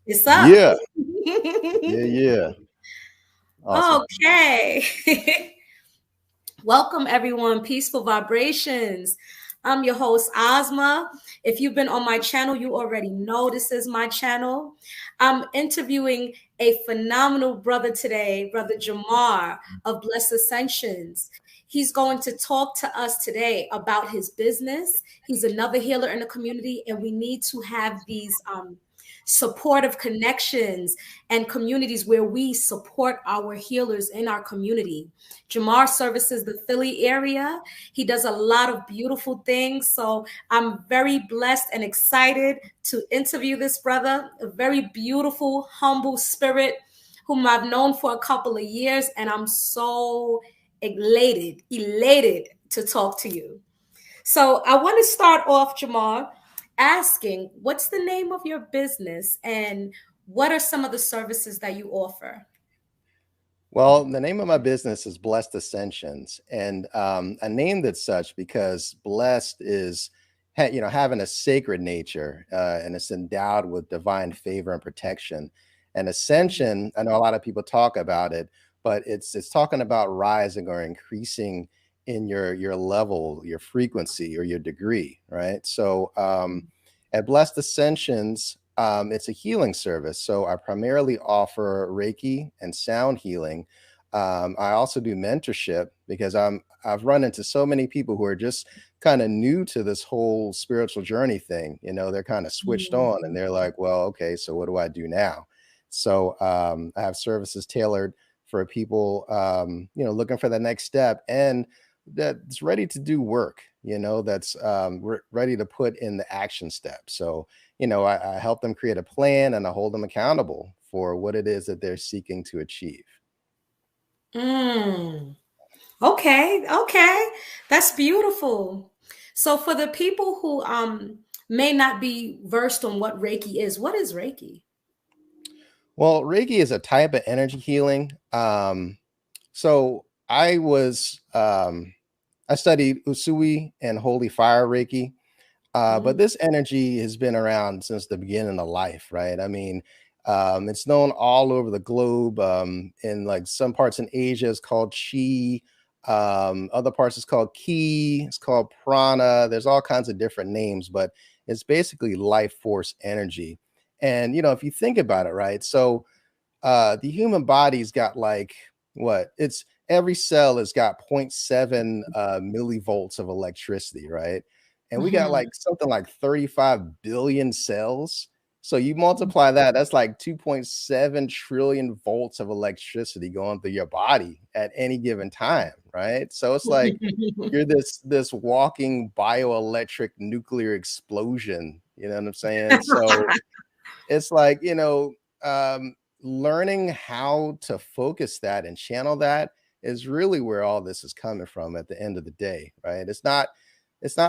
It's up. Yeah, yeah. Awesome. Okay. Welcome, everyone. Peaceful vibrations. I'm your host, Ozma. If you've been on my channel, you already know this is my channel. I'm interviewing a phenomenal brother today, Brother Jamar of Blessed Ascensions. He's going to talk to us today about his business. He's another healer in the community, and we need to have these supportive connections and communities where we support our healers in our community. Jamar services the Philly area. He does a lot of beautiful things. So I'm very blessed and excited to interview this brother, a very beautiful, humble spirit whom I've known for a couple of years. And I'm so elated to talk to you. So I want to start off, Jamar, asking what's the name of your business and what are some of the services that you offer? Well, the name of my business is Blessed Ascensions, and I named it such because blessed is, having a sacred nature, and it's endowed with divine favor and protection. And ascension, I know a lot of people talk about it, but it's talking about rising or increasing in your level, your frequency, or your degree, right? So at Blessed Ascensions, it's a healing service. So I primarily offer Reiki and sound healing. I also do mentorship because I've run into so many people who are just kind of new to this whole spiritual journey thing. They're kind of switched on and they're like, well, okay, so what do I do now? So I have services tailored for people, looking for the next step and that's ready to do work, that's ready to put in the action steps. So I help them create a plan and I hold them accountable for what it is that they're seeking to achieve. Mm. Okay. That's beautiful. So for the people who may not be versed on what Reiki is, what is Reiki? Well, Reiki is a type of energy healing. So I studied Usui and Holy Fire Reiki. But Mm. this energy has been around since the beginning of life, right? I mean, it's known all over the globe. In like some parts in Asia, it's called chi. Other parts, it's called ki. It's called prana. There's all kinds of different names, but it's basically life force energy. And if you think about it, right? So the human body's got like what? It's every cell has got zero point 0.7 millivolts of electricity, right? And we got Mhm. like something like 35 billion cells. So you multiply that, that's like 2.7 trillion volts of electricity going through your body at any given time, right? So it's like you're this walking bioelectric nuclear explosion, you know what I'm saying? So it's like, learning how to focus that and channel that is really where all this is coming from at the end of the day, right? It's not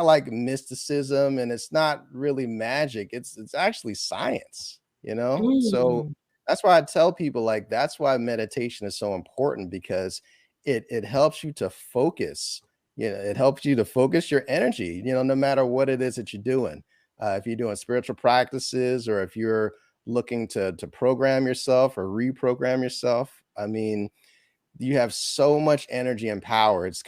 like mysticism and it's not really magic. It's actually science, So Mm. that's why I tell people like that's why meditation is so important because it helps you to focus. It helps you to focus your energy, no matter what it is that you're doing. If you're doing spiritual practices or if you're looking to program yourself or reprogram yourself, I mean, you have so much energy and power. It's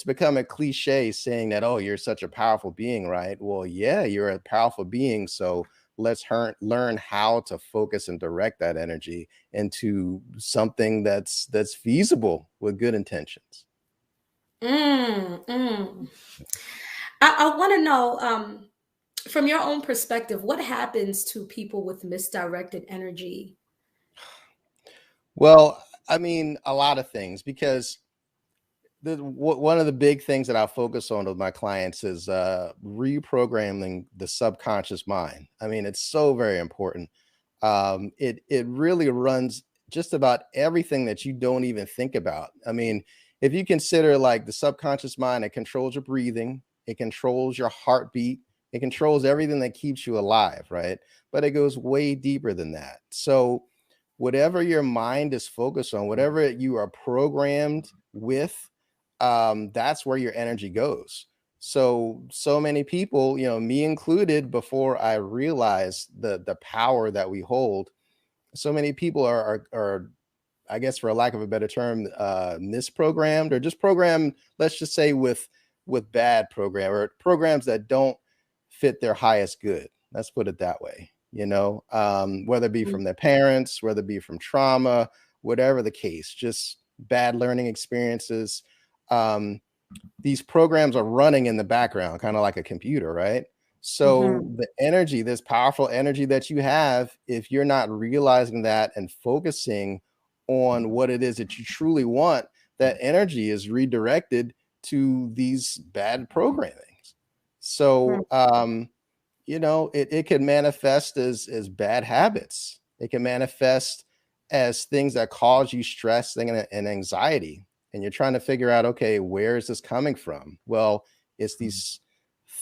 become a cliche saying that, oh, you're such a powerful being, right? Well, yeah, you're a powerful being. So learn how to focus and direct that energy into something that's feasible with good intentions. Mm. I want to know, from your own perspective, what happens to people with misdirected energy? Well, I mean, a lot of things because one of the big things that I focus on with my clients is reprogramming the subconscious mind. I mean, it's so very important. It really runs just about everything that you don't even think about. I mean, if you consider like the subconscious mind, it controls your breathing, it controls your heartbeat, it controls everything that keeps you alive, right? But it goes way deeper than that. So whatever your mind is focused on, whatever you are programmed with, that's where your energy goes. So many people, me included, before I realized the power that we hold, so many people are, I guess, for a lack of a better term, misprogrammed, or just programmed, let's just say, with bad or programs that don't fit their highest good. Let's put it that way. Whether it be from their parents, whether it be from trauma, whatever the case, just bad learning experiences. These programs are running in the background, kind of like a computer, right? So the energy, this powerful energy that you have, if you're not realizing that and focusing on what it is that you truly want, that energy is redirected to these bad programmings. So it can manifest as bad habits. It can manifest as things that cause you stress and anxiety. And you're trying to figure out, okay, where is this coming from? Well, it's these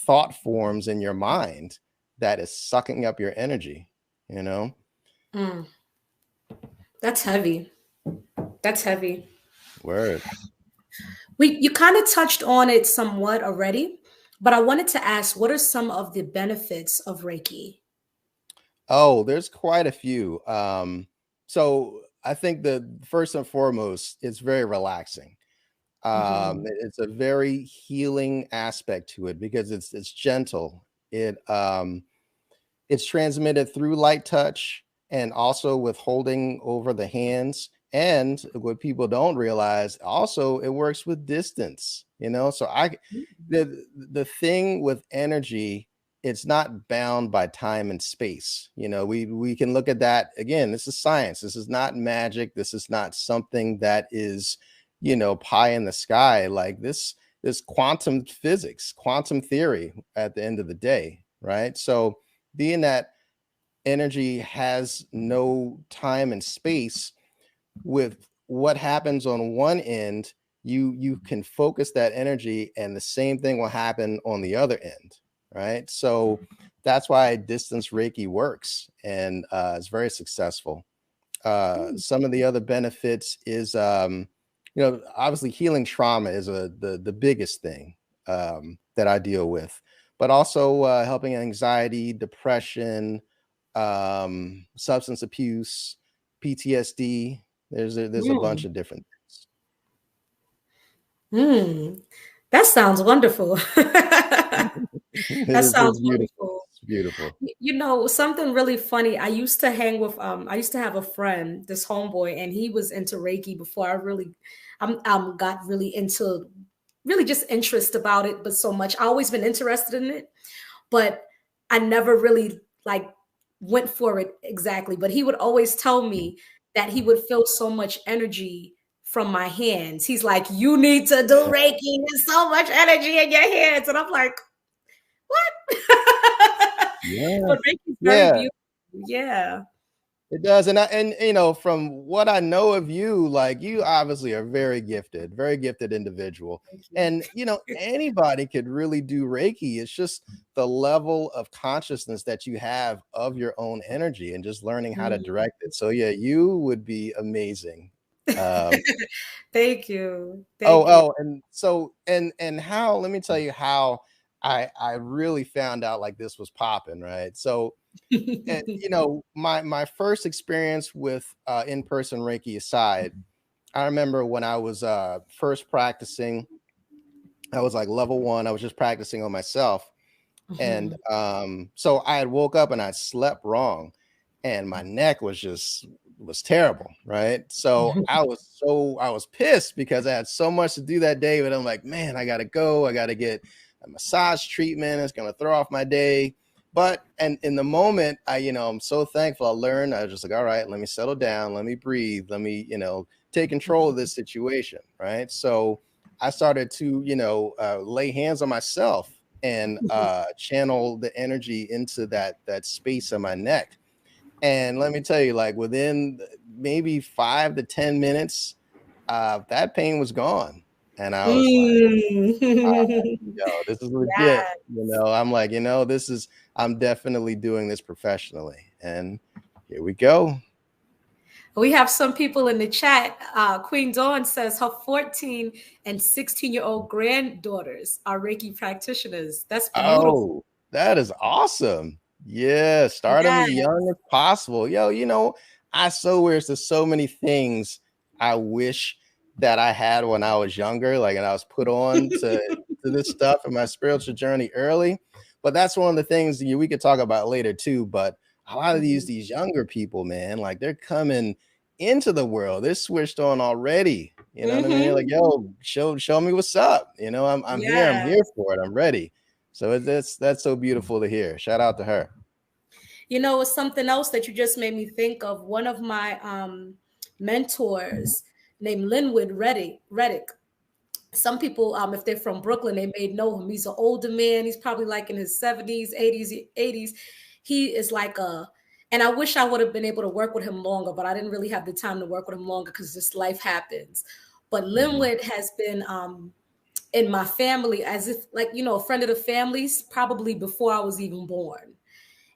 thought forms in your mind that is sucking up your energy, That's heavy. That's heavy. Word. You kind of touched on it somewhat already, but I wanted to ask, what are some of the benefits of Reiki? Oh, there's quite a few. So I think the first and foremost, it's very relaxing. It's a very healing aspect to it because it's gentle. It's transmitted through light touch and also with holding over the hands. And what people don't realize, also, it works with distance, So the thing with energy, it's not bound by time and space. We can look at that again. This is science. This is not magic. This is not something that is, pie in the sky. Like this quantum physics, quantum theory at the end of the day, right? So being that energy has no time and space, with what happens on one end, you can focus that energy and the same thing will happen on the other end, right? So that's why distance Reiki works, and it's very successful. Some of the other benefits is obviously healing trauma is the biggest thing that I deal with, but also helping anxiety, depression, substance abuse, PTSD. There's a bunch of different Mm. That sounds wonderful. That it's sounds beautiful. wonderful. It's beautiful. Something really funny. I used to have a friend, this homeboy, and he was into Reiki before I really got really into really just interest about it, but so much. I always been interested in it, but I never really like went for it exactly. But he would always tell me that he would feel so much energy from my hands. He's like, "You need to do Reiki. There's so much energy in your hands." And I'm like, "What?" Yeah. But Reiki's very Yeah. beautiful. Yeah. It does. And from what I know of you, like, you obviously are very gifted individual. Thank you. And anybody could really do Reiki. It's just the level of consciousness that you have of your own energy and just learning how to Mm. direct it. So yeah, you would be amazing. Um Thank you. oh, Thank you. and so and how, let me tell you how I really found out like this was popping, right? So and my first experience with in-person Reiki aside, I remember when I was first practicing, I was like level 1. I was just practicing on myself. And Mhm. so I had woke up and I slept wrong, and my neck was terrible, right? So I was pissed because I had so much to do that day, but I'm like, man, I gotta go. I gotta get a massage treatment. It's gonna throw off my day. But and in the moment, I'm so thankful. I learned. I was just like, all right, let me settle down, let me breathe, let me, take control of this situation, right? So I started to, lay hands on myself and channel the energy into that space of my neck. And let me tell you, like within maybe 5 to 10 minutes, that pain was gone. And I was like, Mm. this is legit. Yeah. I'm like, I'm definitely doing this professionally. And here we go. We have some people in the chat. Queen Dawn says her 14 and 16-year-old granddaughters are Reiki practitioners. That's beautiful. Oh, that is awesome. Yeah, start them Yeah. as young as possible. Yo, I so wish there's so many things I wish that I had when I was younger, like, and I was put on to this stuff in my spiritual journey early. But that's one of the things we could talk about later too. But a lot of these younger people, man, like they're coming into the world, they're switched on already. You know what I mean? Like, yo, show me what's up. I'm here, I'm Yeah. here for it, I'm ready. So that's so beautiful to hear. Shout out to her. It's something else that you just made me think of. One of my mentors named Linwood Reddick. Some people, if they're from Brooklyn, they may know him. He's an older man. He's probably like in his 70s, 80s. He is like and I wish I would have been able to work with him longer, but I didn't really have the time to work with him longer because just life happens. But Linwood has been in my family as if, like, a friend of the family's probably before I was even born.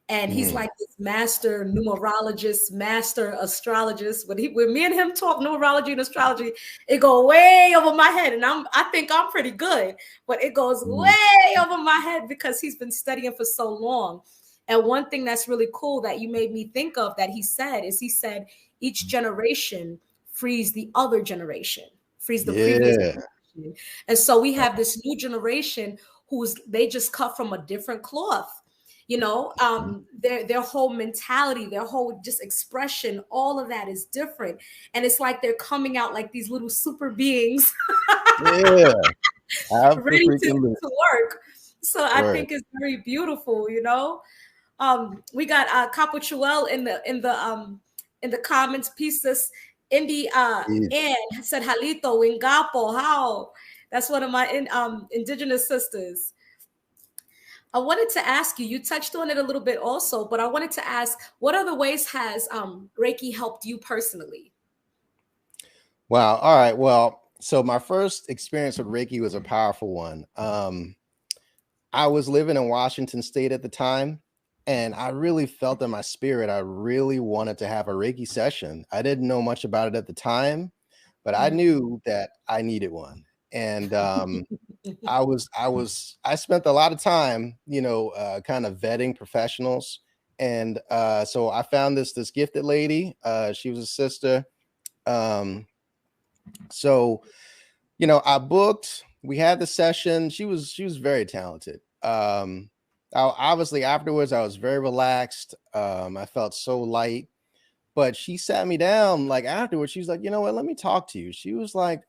And he's like this master numerologist, master astrologist. When me and him talk numerology and astrology, it go way over my head. And I think I'm pretty good, but it goes way over my head because he's been studying for so long. And one thing that's really cool that you made me think of that he said each generation frees the other generation, frees the previous generation. And so we have this new generation they just cut from a different cloth. Their whole mentality, their whole just expression, all of that is different. And it's like they're coming out like these little super beings Yeah. ready to work. So I think it's very beautiful. We got Capuchuel in the comments pieces. Indy Ann said Halito Wingapo. How? That's one of my indigenous sisters. I wanted to ask you, you touched on it a little bit also, but I wanted to ask, what other ways has Reiki helped you personally? Wow. All right. Well, so my first experience with Reiki was a powerful one. I was living in Washington State at the time, and I really felt in my spirit, I really wanted to have a Reiki session. I didn't know much about it at the time, but I knew that I needed one. And I spent a lot of time, kind of vetting professionals. And so I found this gifted lady. She was a sister. So, I booked, we had the session. She was very talented. Obviously afterwards I was very relaxed. I felt so light, but she sat me down like afterwards. She was like, you know what, let me talk to you. She was like,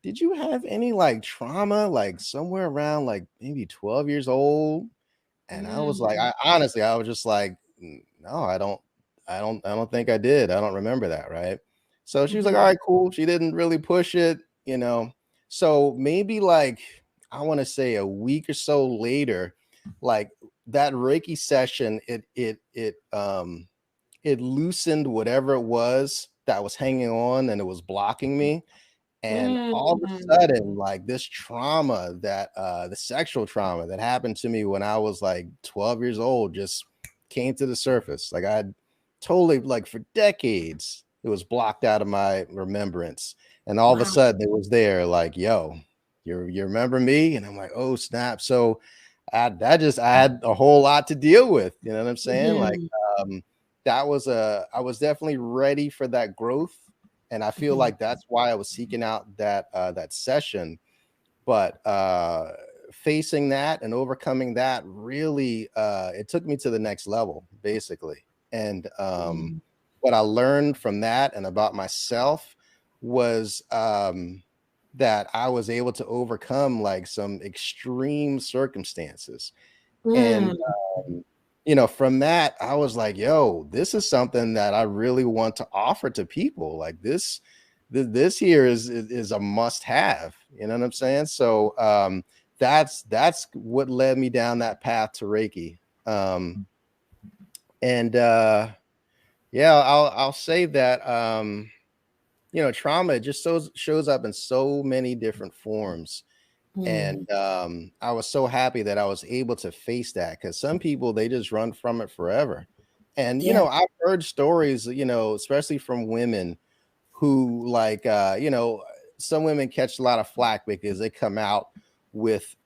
did you have any like trauma, like somewhere around like maybe 12 years old? And I was like, I was just like, no, I don't think I did. I don't remember that. Right. So she was like, all right, cool. She didn't really push it, So maybe like, I want to say a week or so later, like that Reiki session, it loosened whatever it was that was hanging on and it was blocking me. And all of a sudden, like this trauma that the sexual trauma that happened to me when I was like 12 years old just came to the surface. Like I'd totally, like for decades, it was blocked out of my remembrance. And all of a sudden it was there, like, yo, you remember me? And I'm like, oh snap. So I had a whole lot to deal with. You know what I'm saying? Like I was definitely ready for that growth. And I feel like that's why I was seeking out that session. But facing that and overcoming that really, it took me to the next level, basically. And what I learned from that and about myself was that I was able to overcome like some extreme circumstances. And from that, I was like, yo, this is something that I really want to offer to people. Like this here is a must have, you know what I'm saying? So that's what led me down that path to Reiki. And yeah, I'll say that trauma just shows up in so many different forms. And I was so happy that I was able to face that, because some people, they just run from it forever. And, Yeah. I've heard stories, especially from women who like, some women catch a lot of flack because they come out with,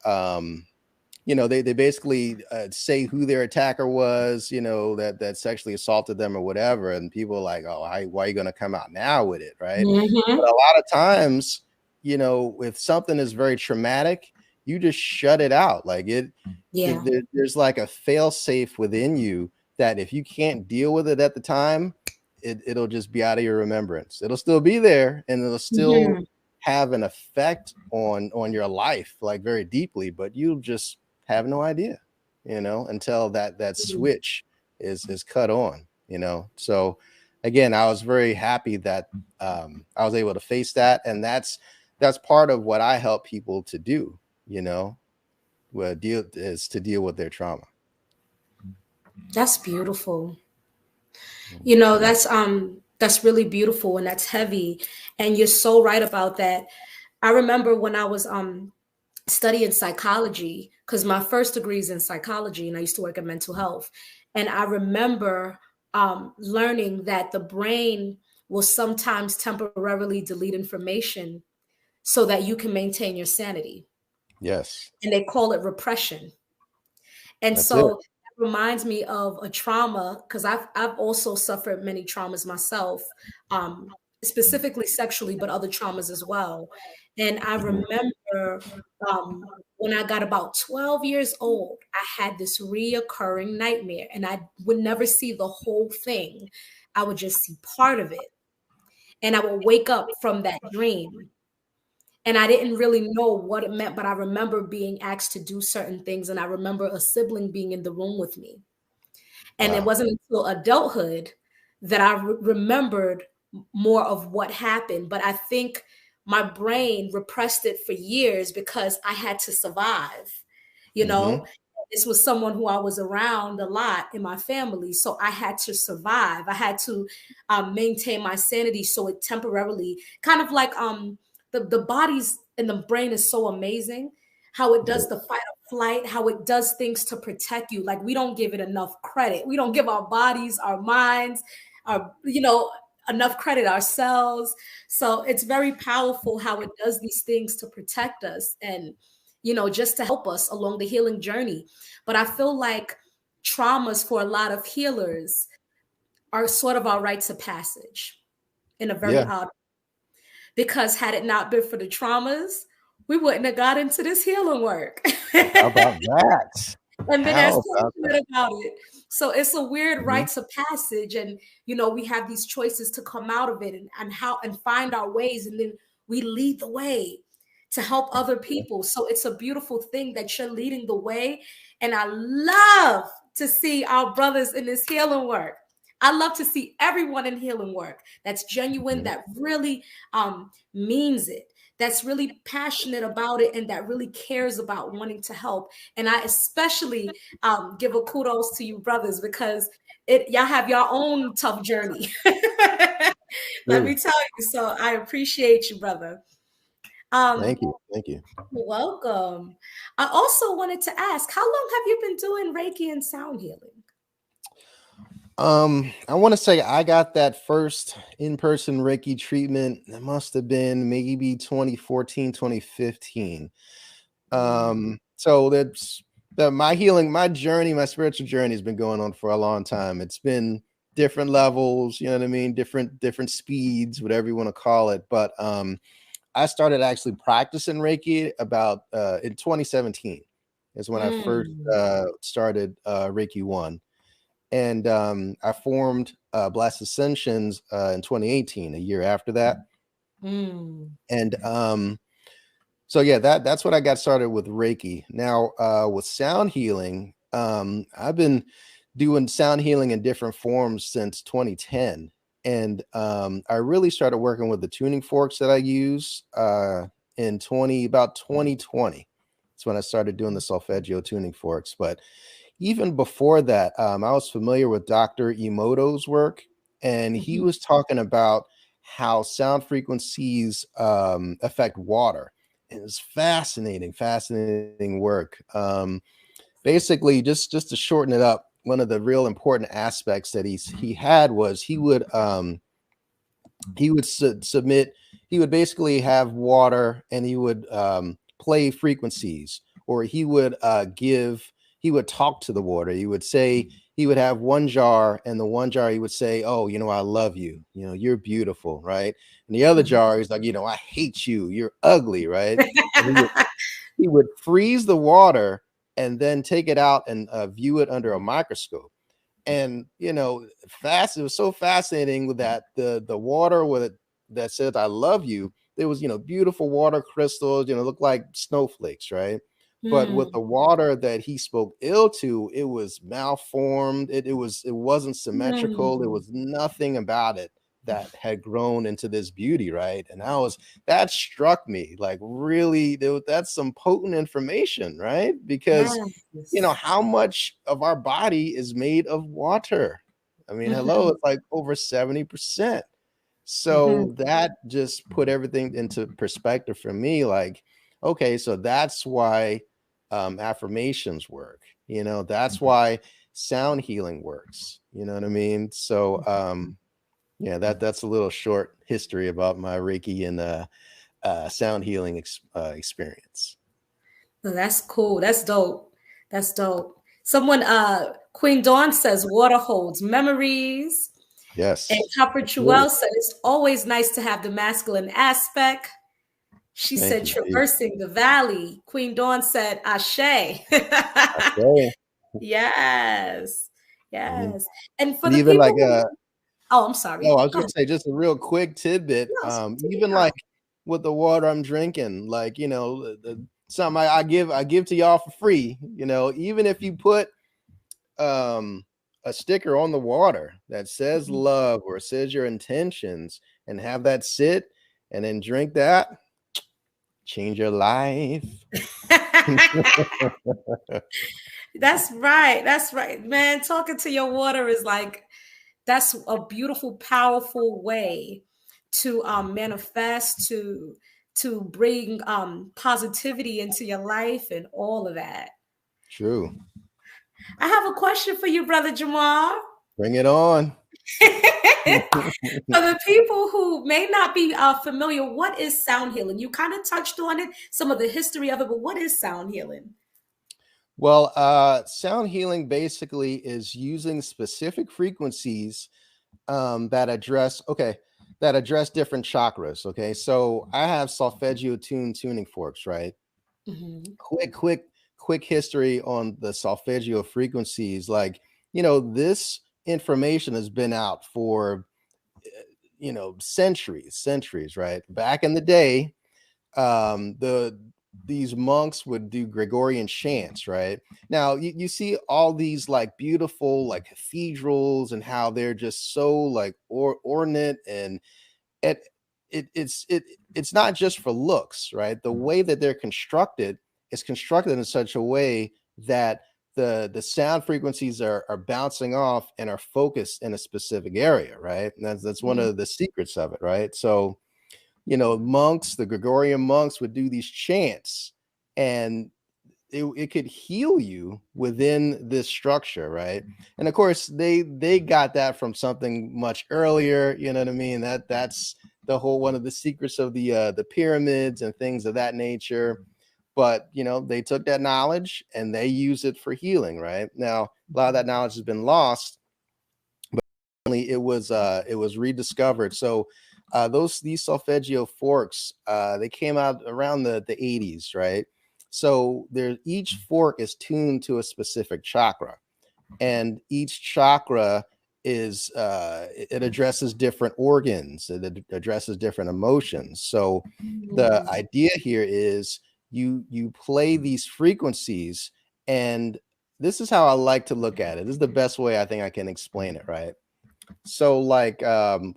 they basically say who their attacker was, that sexually assaulted them or whatever. And people are like, oh, why are you going to come out now with it? Right. But Mm-hmm. a lot of times, if something is very traumatic, you just shut it out. Like Yeah. there's like a fail safe within you that if you can't deal with it at the time, it'll just be out of your remembrance. It'll still be there and it'll still Mm-hmm. have an effect on your life, like very deeply, but you'll just have no idea, until that switch is cut on, So again, I was very happy that I was able to face that. And that's part of what I help people to do, to deal with their trauma. That's beautiful. Mhm. That's really beautiful and that's heavy. And you're so right about that. I remember when I was studying psychology, because my first degree is in psychology and I used to work in mental health. And I remember learning that the brain will sometimes temporarily delete information so that you can maintain your sanity. Yes, And they call it repression. And that's it. so that reminds me of a trauma because I've also suffered many traumas myself, specifically sexually, but other traumas as well. And I Mhm. remember when I got about 12 years old, I had this reoccurring nightmare, and I would never see the whole thing. I would just see part of it, and I would wake up from that dream and I didn't really know what it meant, but I remember being asked to do certain things. And I remember a sibling being in the room with me. And it Wow. wasn't until adulthood that I remembered more of what happened. But I think my brain repressed it for years because I had to survive. You Hmm. know, this was someone who I was around a lot in my family. So I had to survive. I had to maintain my sanity. So it temporarily kind of like the body's and the brain is so amazing how it does the fight or flight, how it does things to protect you. Like we don't give it enough credit. We don't give our bodies, our minds, our, enough credit ourselves. So it's very powerful how it does these things to protect us and, just to help us along the healing journey. But I feel like traumas for a lot of healers are sort of our rites of passage in a very Yeah. odd, because had it not been for the traumas, we wouldn't have got into this healing work. How about that? And been as How about that? passionate about it. So it's a weird Mhm. rites of passage. And we have these choices to come out of it and find our ways. And then we lead the way to help other people. So it's a beautiful thing that you're leading the way. And I love to see our brothers in this healing work. I love to see everyone in healing work that's genuine, Mhm. that really means it, that's really passionate about it, and that really cares about wanting to help. And I especially give a kudos to you brothers because y'all have your own tough journey. Let me True. tell you. So I appreciate you, brother. Um, Thank you. Thank you. you're welcome. I also wanted to ask, how long have you been doing Reiki and sound healing? I want to say I got that first in-person Reiki treatment. It must have been maybe 2014, 2015. So my healing, my journey, my spiritual journey has been going on for a long time. It's been different levels, you know what I mean? Different speeds, whatever you want to call it. But I started actually practicing Reiki about in 2017 is when I first Mm, started Reiki 1. And I formed Blessed Ascensions in 2018, a year after that. mm, And so yeah, that's what I got started with Reiki. Now with sound healing, I've been doing sound healing in different forms since 2010. And I really started working with the tuning forks that I use in about 2020. That's when I started doing the Salfagio tuning forks. But even before that, I was familiar with Dr. Emoto's work, and he mhm, was talking about how sound frequencies affect water. It was fascinating, fascinating work. Basically, just to shorten it up, one of the real important aspects that he had was he would submit, he would basically have water, and he would play frequencies, or he would he would talk to the water. He would say, he would have one jar, and the one jar he would say, oh, I love you, you're beautiful, right? And the other jar is like, I hate you, you're ugly, right? And he would freeze the water and then take it out and view it under a microscope. And it was so fascinating that the water with it that says I love you, there was beautiful water crystals, look like snowflakes, right? But with the water that he spoke ill to, it was malformed. It wasn't symmetrical. There was nothing about it that had grown into this beauty, right? And that struck me like, really, that's some potent information, right? Because how much of our body is made of water? I mean, hello, it's like over 70%. So that just put everything into perspective for me. Like, okay, so that's why affirmations work. That's why sound healing works. You know what I mean? So yeah, that's a little short history about my Reiki and sound healing experience. Oh, that's cool. That's dope. That's dope. Someone, Queen Dawn says water holds memories. Yes. And Copper Truel said it's always nice to have the masculine aspect. She said traversing the valley. Queen Dawn said Ashe. Ashe. Yes. Yes. And for and the even people like oh, I'm sorry. Oh, I was going to say just a real quick tidbit. Yes, Even like with the water I'm drinking, like, something I give to y'all for free, even if you put a sticker on the water that says love or says your intentions, and have that sit and then drink that, change your life. That's right. That's right, man. Talking to your water is like, that's a beautiful, powerful way to manifest, to bring positivity into your life and all of that. True. I have a question for you, Brother Jamar. Bring it on. For the people who may not be familiar, what is sound healing? You kind of touched on it, some of the history of it, but what is sound healing? Well, sound healing basically is using specific frequencies that address different chakras. Okay, so I have Salfagio tuning forks, right? Quick history on the Salfagio frequencies. Like, this information has been out for centuries, right? Back in the day, these monks would do Gregorian chants, right? Now you see all these like beautiful like cathedrals, and how they're just so like ornate, and it's not just for looks, right? The way that they're constructed is constructed in such a way that the sound frequencies are bouncing off and are focused in a specific area, right? And that's one of the secrets of it, right? So monks, the Gregorian monks, would do these chants, and it could heal you within this structure, right? And of course, they got that from something much earlier. You know what I mean? That's the whole one of the secrets of the pyramids and things of that nature. But they took that knowledge and they use it for healing, right? Now, a lot of that knowledge has been lost, but it was rediscovered. So these Salfagio forks, they came out around the 80s, right? So each fork is tuned to a specific chakra, and each chakra is it addresses different organs, it addresses different emotions. So the idea here is you play these frequencies, and this is how I like to look at it. This is the best way I think I can explain it, right? So like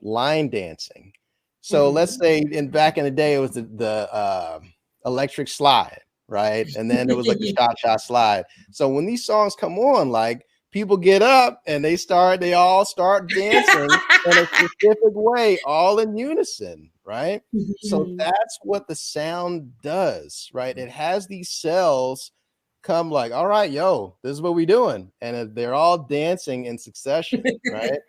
line dancing. So let's say back in the day, it was the electric slide, right? And then it was like the cha-cha slide. So when these songs come on, like people get up and they all start dancing in a specific way, all in unison, right? So that's what the sound does, right? It has these cells come like, all right, yo, this is what we doing. And they're all dancing in succession, right?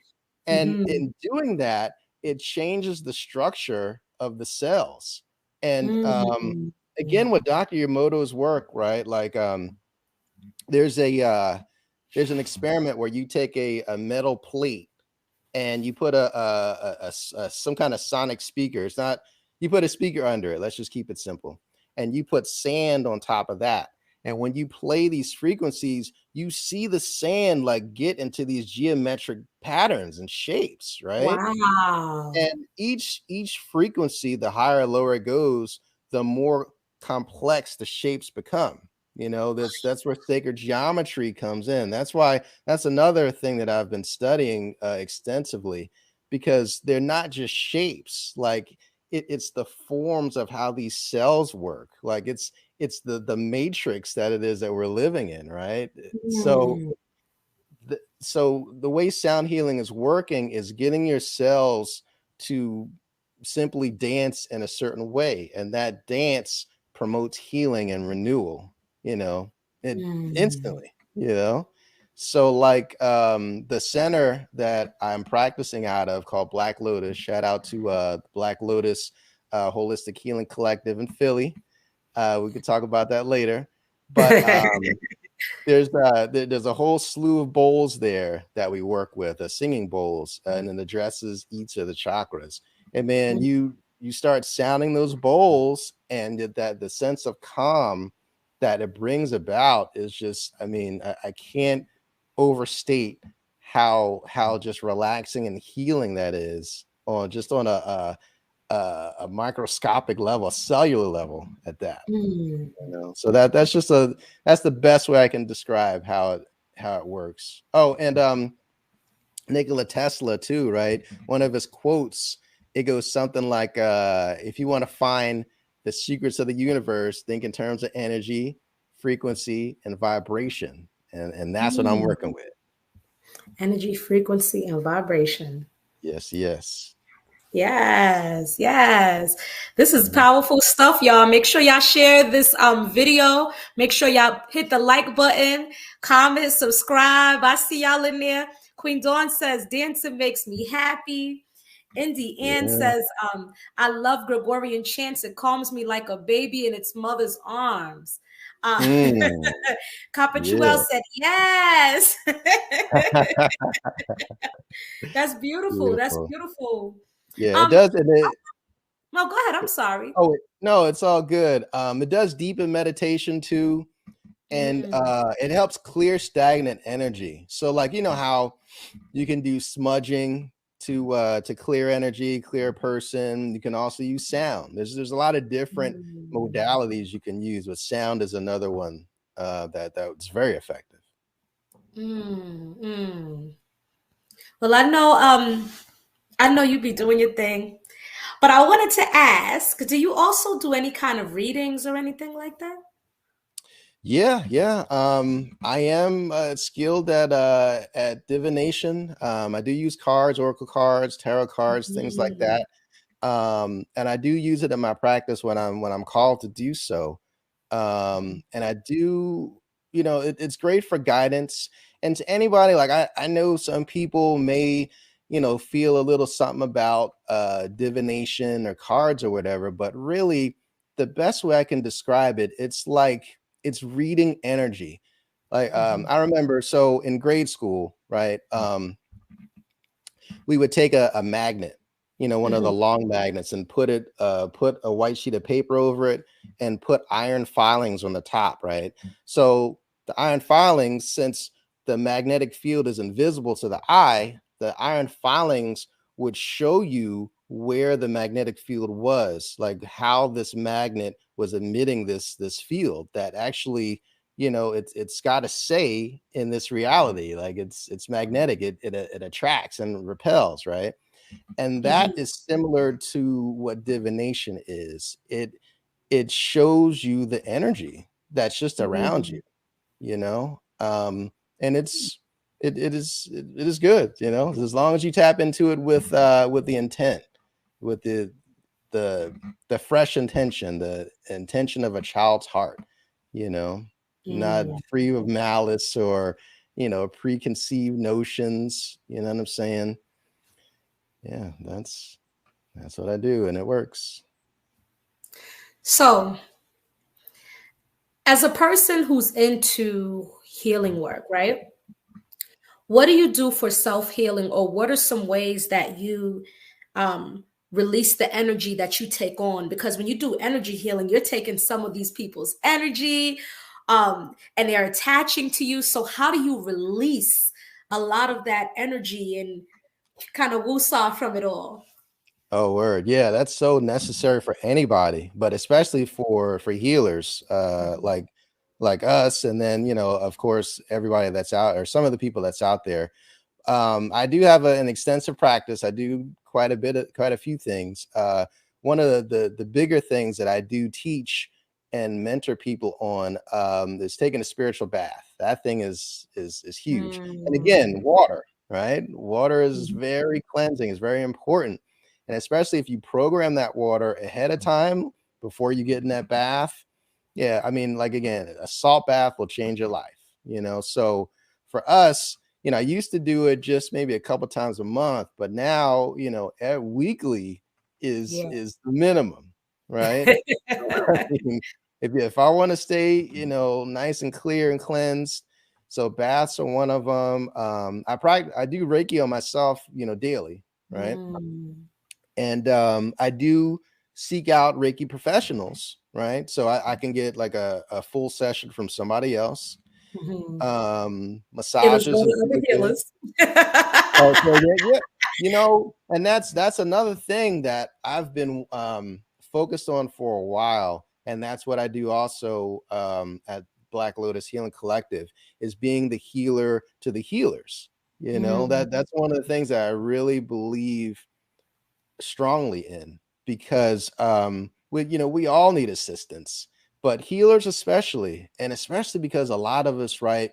And Mhm. in doing that, it changes the structure of the cells. And Mm. again, with Dr. Yamoto's work, right? Like there's an experiment where you take a metal plate and you put some kind of sonic speaker. It's not, you put a speaker under it. Let's just keep it simple. And you put sand on top of that. And when you play these frequencies, you see the sand like get into these geometric patterns and shapes, right? Wow. And each frequency, the higher or lower it goes, the more complex the shapes become. You know, that's where sacred geometry comes in. That's another thing that I've been studying extensively, because they're not just shapes. Like it's the forms of how these cells work. Like it's the matrix that it is that we're living in, right? So Mm. so the way sound healing is working is getting your cells to simply dance in a certain way, and that dance promotes healing and renewal, you know, it Mm. instantly, you know. So like the center that I'm practicing out of, called Black Lotus, shout out to Black Lotus Holistic Healing Collective in Philly. We could talk about that later, but there's a whole slew of bowls there that we work with, singing bowls, and it addresses each of the chakras. And then you start sounding those bowls, and that the sense of calm that it brings about is just, I mean, I can't overstate how just relaxing and healing that is on a microscopic level, a cellular level at that. Mm. You know, so that's the best way I can describe how it works. Oh, and Nikola Tesla too, right? One of his quotes, it goes something like, if you want to find the secrets of the universe, think in terms of energy, frequency, and vibration. And that's what I'm Mm. working with. Energy, frequency, and vibration. Yes, yes. Yes, yes. This is Mhm. powerful stuff, y'all. Make sure y'all share this video. Make sure y'all hit the like button, comment, subscribe. I see y'all in there. Queen Dawn says dancing makes me happy. Indy Ann Yeah. says, I love Gregorian chants. It calms me like a baby in its mother's arms. Uh, Mm, Capachuel yeah. said, yes. That's beautiful. That's Beautiful. beautiful. Yeah, it Um, does. And no, go ahead. I'm sorry. no, it's all good. It does deepen meditation too, and Mm, it helps clear stagnant energy. So like, you know how you can do smudging to clear energy, clear a person. You can also use sound. There's a lot of different mm, modalities you can use, but sound is another one that's very effective. mm. Well, I know you be doing your thing, but I wanted to ask, do you also do any kind of readings or anything like that? Yeah, yeah. I am skilled at divination. I do use cards, oracle cards, tarot cards, things like Mm, that. And I do use it in my practice when I'm called to do so. And I do, you know, it's great for guidance. And to anybody, like I know some people may, you know, feel a little something about divination or cards or whatever, but really the best way I can describe it, it's like it's reading energy. Like mhm, I remember, so in grade school, right? We would take a magnet, you know, one of the mhm, long magnets, and put a white sheet of paper over it and put iron filings on the top, right? So the iron filings, since the magnetic field is invisible to the eye, the iron filings would show you where the magnetic field was, like how this magnet was emitting this field that actually, you know, it's got a say in this reality. Like it's magnetic, it attracts and repels, right? And that mhm, is similar to what divination is. It shows you the energy that's just around mhm, you, you know. And it is good, you know, as long as you tap into it with the intent, with the the fresh intention, the intention of a child's heart, you know. not free of malice or, preconceived notions. You know what I'm saying? Yeah, that's what I do, and it works. So, as a person who's into healing work, right? What do you do for self-healing, or what are some ways that you release the energy that you take on? Because when you do energy healing, you're taking some of these people's energy, and they're attaching to you. So how do you release a lot of that energy and kind of woosah from it all? Oh, word. Yeah, that's so necessary for anybody, but especially for healers, like us, and then, of course, everybody that's out, or some of the people that's out there. I do have an extensive practice. I do quite a few things. One of the bigger things that I do teach and mentor people on is taking a spiritual bath. That thing is huge. And again, water, right? Water is very cleansing. It's very important, and especially if you program that water ahead of time before you get in that bath. Yeah, I mean, like, again, a salt bath will change your life. So for us, I used to do it just maybe a couple times a month, but now, weekly is Yeah. the minimum, right? I mean, if I want to stay, nice and clear and cleansed, so baths are one of them. I do Reiki on myself, daily, right? And I do seek out Reiki professionals, right? So I can get like a full session from somebody else. Healers go Massages are to other really good. healers. Okay, yeah. And that's another thing that I've been focused on for a while, and that's what I do also at Black Lotus Healing Collective, is being the healer to the healers. That's one of the things that I really believe strongly in, because we all need assistance, but healers especially, and especially because a lot of us, right,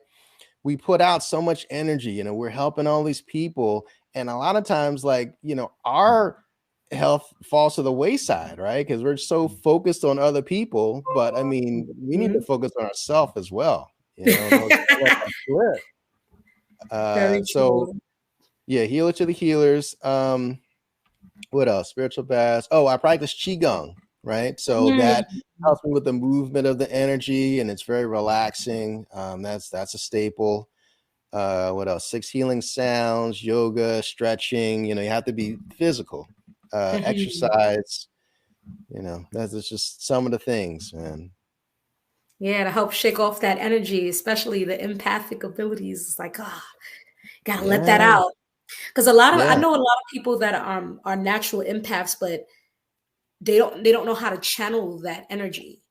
we put out so much energy, we're helping all these people, and a lot of times, like, our health falls to the wayside, right? Because we're so focused on other people, but I mean, we need to focus on ourselves as well. Don't let that slip. Very So true. yeah, healer to the healers. What else? Spiritual baths. Oh, I practice qigong, right? So that helps me with the movement of the energy, and it's very relaxing. That's a staple. What else? 6 healing sounds, yoga, stretching. You have to be physical. Exercise. That's just some of the things, man. Yeah, to help shake off that energy, especially the empathic abilities. It's like, gotta let that Yeah, out. Because I yeah, know a lot of people that are natural empaths, but they don't know how to channel that energy.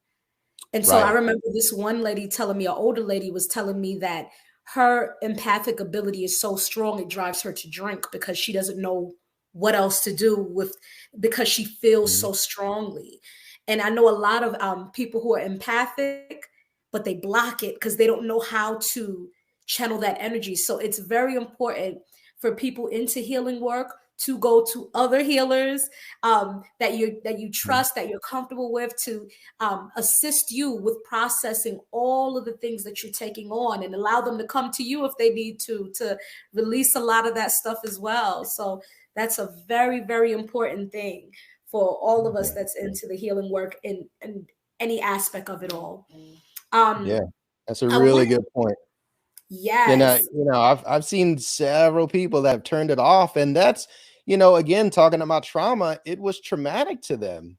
And so I right. remember this one lady telling me, an older lady was telling me that her empathic ability is so strong it drives her to drink because she doesn't know what else to do with, because she feels Mhm. so strongly. And I know a lot of people who are empathic, but they block it because they don't know how to channel that energy. So it's very important for people into healing work to go to other healers that you trust, that you're comfortable with, to assist you with processing all of the things that you're taking on, and allow them to come to you if they need to release a lot of that stuff as well. So that's a very, very important thing for all of us Yeah, that's into the healing work in any aspect of it all. yeah, that's a I really want good point. Yes. I've seen several people that have turned it off, and that's, again, talking about trauma, it was traumatic to them,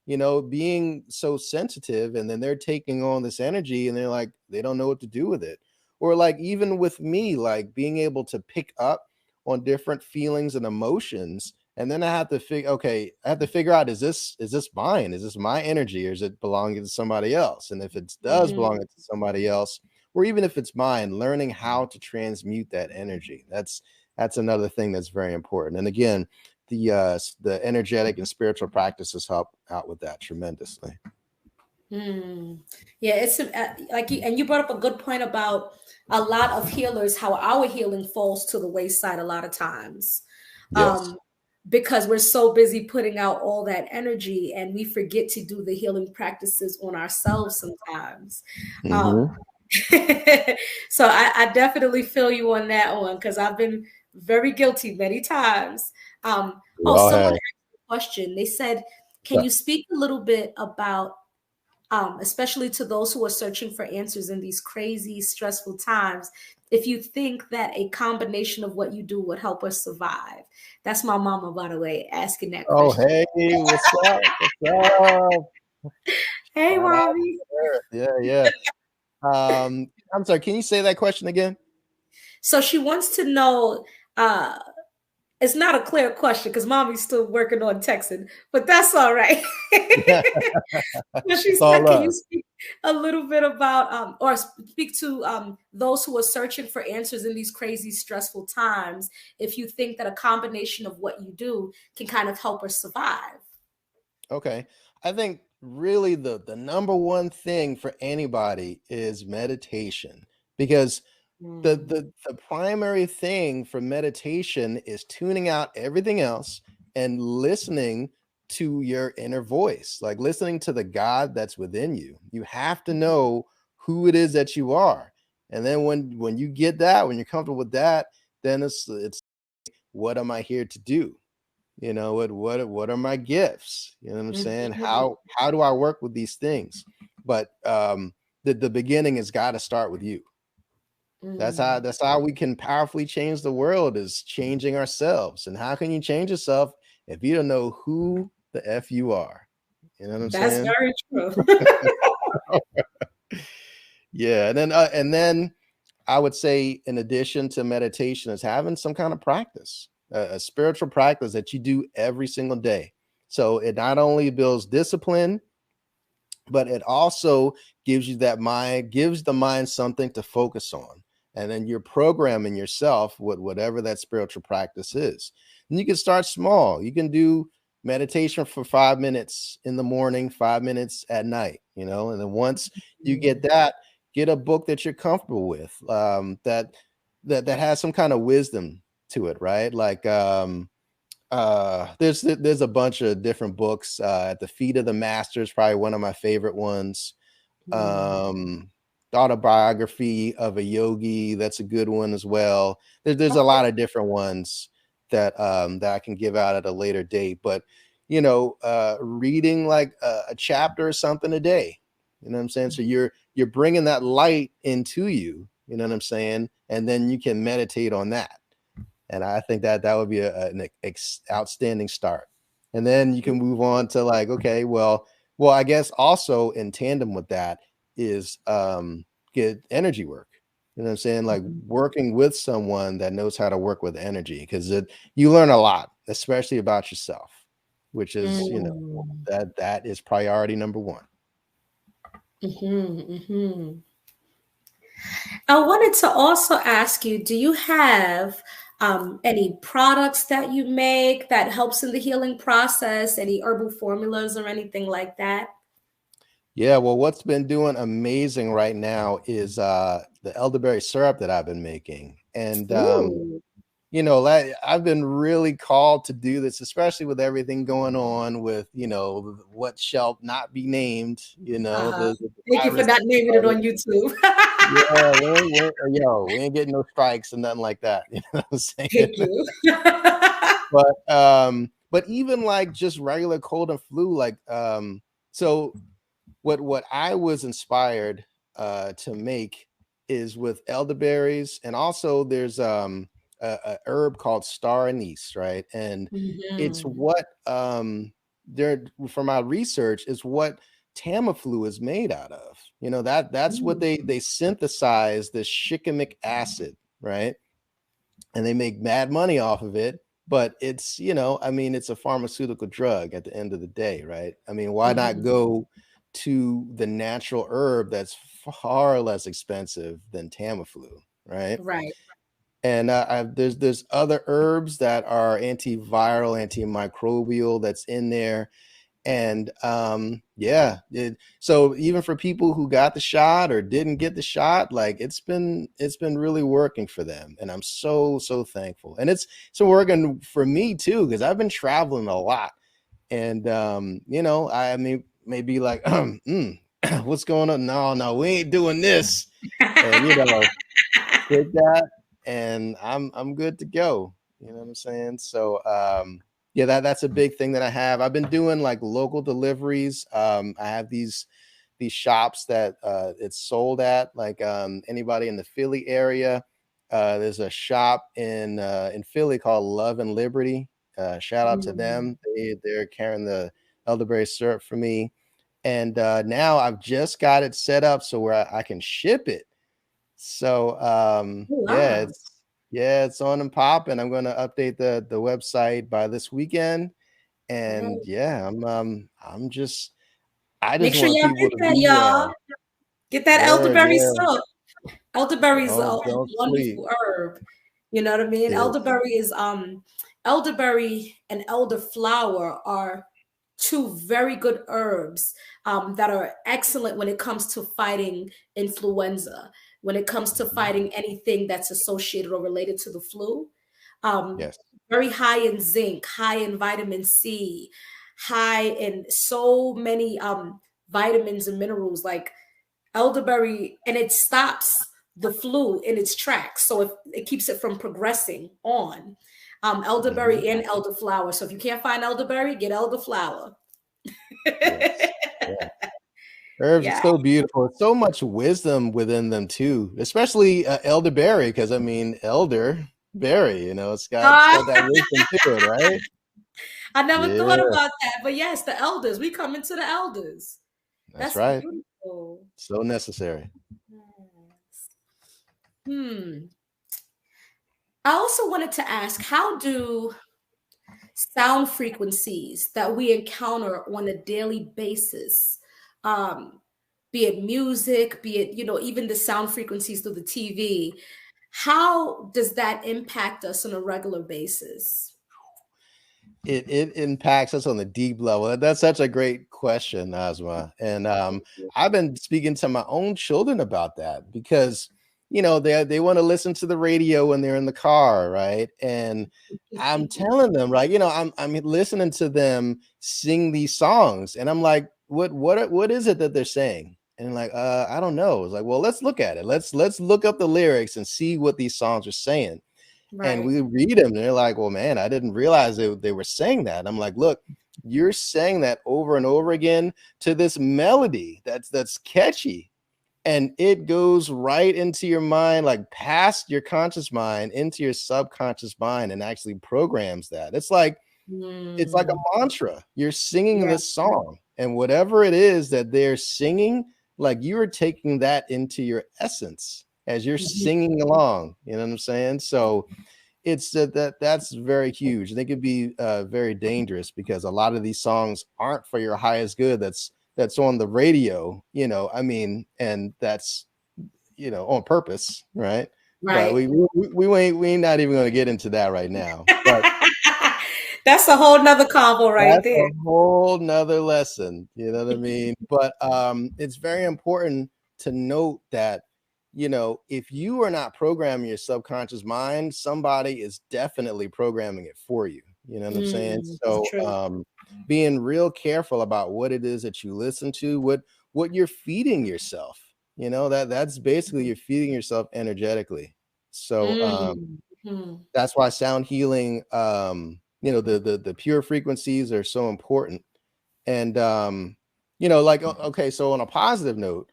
being so sensitive, and then they're taking on this energy, and they're like, they don't know what to do with it. Or like, even with me, like, being able to pick up on different feelings and emotions, and then I have to figure out, is this mine? Is this my energy, or is it belonging to somebody else? And if it does belong to somebody else, or even if it's mine, learning how to transmute that energy. That's another thing that's very important. And again, the energetic and spiritual practices help out with that tremendously. Yeah, it's like and you brought up a good point about a lot of healers, how our healing falls to the wayside a lot of times. Yes. Um, because we're so busy putting out all that energy and we forget to do the healing practices on ourselves sometimes. Hmm. So I definitely feel you on that one because I've been very guilty many times. We Oh, all someone have. asked a question. They said, can So, you speak a little bit about, especially to those who are searching for answers in these crazy, stressful times, if you think that a combination of what you do would help us survive? That's my mama, by the way, asking that oh, question. hey, what's up? What's up? Hey, Shout out mommy. to Earth. Yeah, yeah. I'm sorry, can you say that question again? So she wants to know, uh, it's not a clear question because mommy's still working on texting, but that's all right. But she It's said, all can you love. speak a little bit about, or speak to those who are searching for answers in these crazy, stressful times, if you think that a combination of what you do can kind of help us survive? Okay. I think really the number one thing for anybody is meditation, because the, Mm, the the primary thing for meditation is tuning out everything else and listening to your inner voice, like listening to the God that's within you. You have to know who it is that you are. And then when you get that, when you're comfortable with that, then it's what am I here to do? You know, what are my gifts? You know what I'm saying? mhm, How do I work with these things? But the beginning has got to start with you. mm. That's how we can powerfully change the world, is changing ourselves. And how can you change yourself if you don't know who the F you are? You know what I'm That's saying? very true. Yeah. And then I would say, in addition to meditation, is having some kind of practice, a spiritual practice that you do every single day. So it not only builds discipline, but it also gives the mind something to focus on. And then you're programming yourself with whatever that spiritual practice is. And you can start small. You can do meditation for 5 minutes in the morning, 5 minutes at night, and then once you get Mm, that, get a book that you're comfortable with, that has some kind of wisdom to it, right? Like, there's a bunch of different books. At the Feet of the Masters, probably one of my favorite ones. mm. um Autobiography of a Yogi, that's a good one as well. There's a Okay. lot of different ones that I can give out at a later date, but reading like a chapter or something a day, you know what I'm saying? So you're bringing that light into you, you know what I'm saying, and then you can meditate on that. And I think that that would be an outstanding start. And then you can move on to like, okay, well, I guess also in tandem with that is get energy work. You know what I'm saying? Like working with someone that knows how to work with energy, because you learn a lot, especially about yourself, which is, Mm. that is priority number one. Mhm, mhm. I wanted to also ask you, do you have any products that you make that helps in the healing process, any herbal formulas or anything like that? Yeah, well, what's been doing amazing right now is the elderberry syrup that I've been making. And Ooh. like, I've been really called to do this, especially with everything going on with, what shall not be named, Uh-huh. the Thank you for virus. not naming it on YouTube. Yeah, we ain't getting no strikes and nothing like that. You know what I'm saying? Thank you. But even like just regular cold and flu, like, so what I was inspired to make is with elderberries, and also there's a herb called star anise, right? And it's Mhm. what there from my research is what Tamiflu is made out of. That's what Mm. they synthesize, this shikimic acid, right? And they make mad money off of it. But it's, I mean, it's a pharmaceutical drug at the end of the day, right? I mean, why not Mhm. go to the natural herb that's far less expensive than Tamiflu, right? Right. And there's other herbs that are antiviral, antimicrobial, that's in there. And yeah, so even for people who got the shot or didn't get the shot, like it's been really working for them, and I'm so thankful. And it's working for me too, because I've been traveling a lot. And I mean, maybe like what's going on? No, we ain't doing this. and take that, and I'm good to go. You know what I'm saying? So yeah, that's a big thing that I have. I've been doing like local deliveries. I have these shops that it's sold at, like anybody in the Philly area. There's a shop in Philly called Love and Liberty. Shout out to Mm. them. They're carrying the elderberry syrup for me. And now I've just got it set up so where I can ship it. So Oh, yeah, wow. it's on and popping. I'm going to update the website by this weekend. All And right. yeah, I Make just sure want y'all people get to that, be y'all. Get that word, elderberry yeah. syrup. Elderberry is a Don't sleep. wonderful herb. You know what I mean? Yes. Elderberry and elderflower are two very good herbs that are excellent when it comes to fighting influenza, when it comes to Mhm. fighting anything that's associated or related to the flu. Um, Yes. Very high in zinc, high in vitamin C, high in so many vitamins and minerals. Like elderberry, and it stops the flu in its tracks, so it keeps it from progressing on. Mhm. Elderberry and elderflower. So if you can't find elderberry, get elderflower. Yes. Yeah. Herbs are Yeah. so beautiful. So much wisdom within them too, especially elderberry, because I mean elderberry, it's Uh, got that wisdom to it, right? I never thought Yeah, about that, but yes, the elders. We come into the elders. that's That's right. beautiful. So necessary. Yes. I also wanted to ask, how do sound frequencies that we encounter on a daily basis, um, be it music, be it, even the sound frequencies through the TV, how does that impact us on a regular basis? It impacts us on the deep level. That's such a great question, Asma. And I've been speaking to my own children about that because they want to listen to the radio when they're in the car, right? And I'm telling them, right, I'm listening to them sing these songs, and I'm like, what is it that they're saying? And like, I don't know. It's like, well, let's look at it. Let's look up the lyrics and see what these songs are saying. And Right. we read them, and they're like, well, man, I didn't realize they were saying that. I'm like, look, you're saying that over and over again to this melody that's catchy, and it goes right into your mind, like past your conscious mind into your subconscious mind, and actually programs that. It's like Mm, a mantra. You're singing yeah. this song, and whatever it is that they're singing, like you are taking that into your essence as you're Mhm. singing along. You know what I'm saying? So it's that's very huge. They could be very dangerous because a lot of these songs aren't for your highest good. That's on the radio, I mean, and that's on purpose, right? But Right. we ain't not even going to get into that right now. But That's a whole nother convo right that's there. a whole nother lesson, you know what I mean? But it's very important to note that, if you are not programming your subconscious mind, somebody is definitely programming it for you. You know what I'm saying? It's So true. being real careful about what it is that you listen to, what you're feeding yourself, that's basically you're feeding yourself energetically. So Mhm. that's why sound healing, the pure frequencies are so important. And like okay, so on a positive note,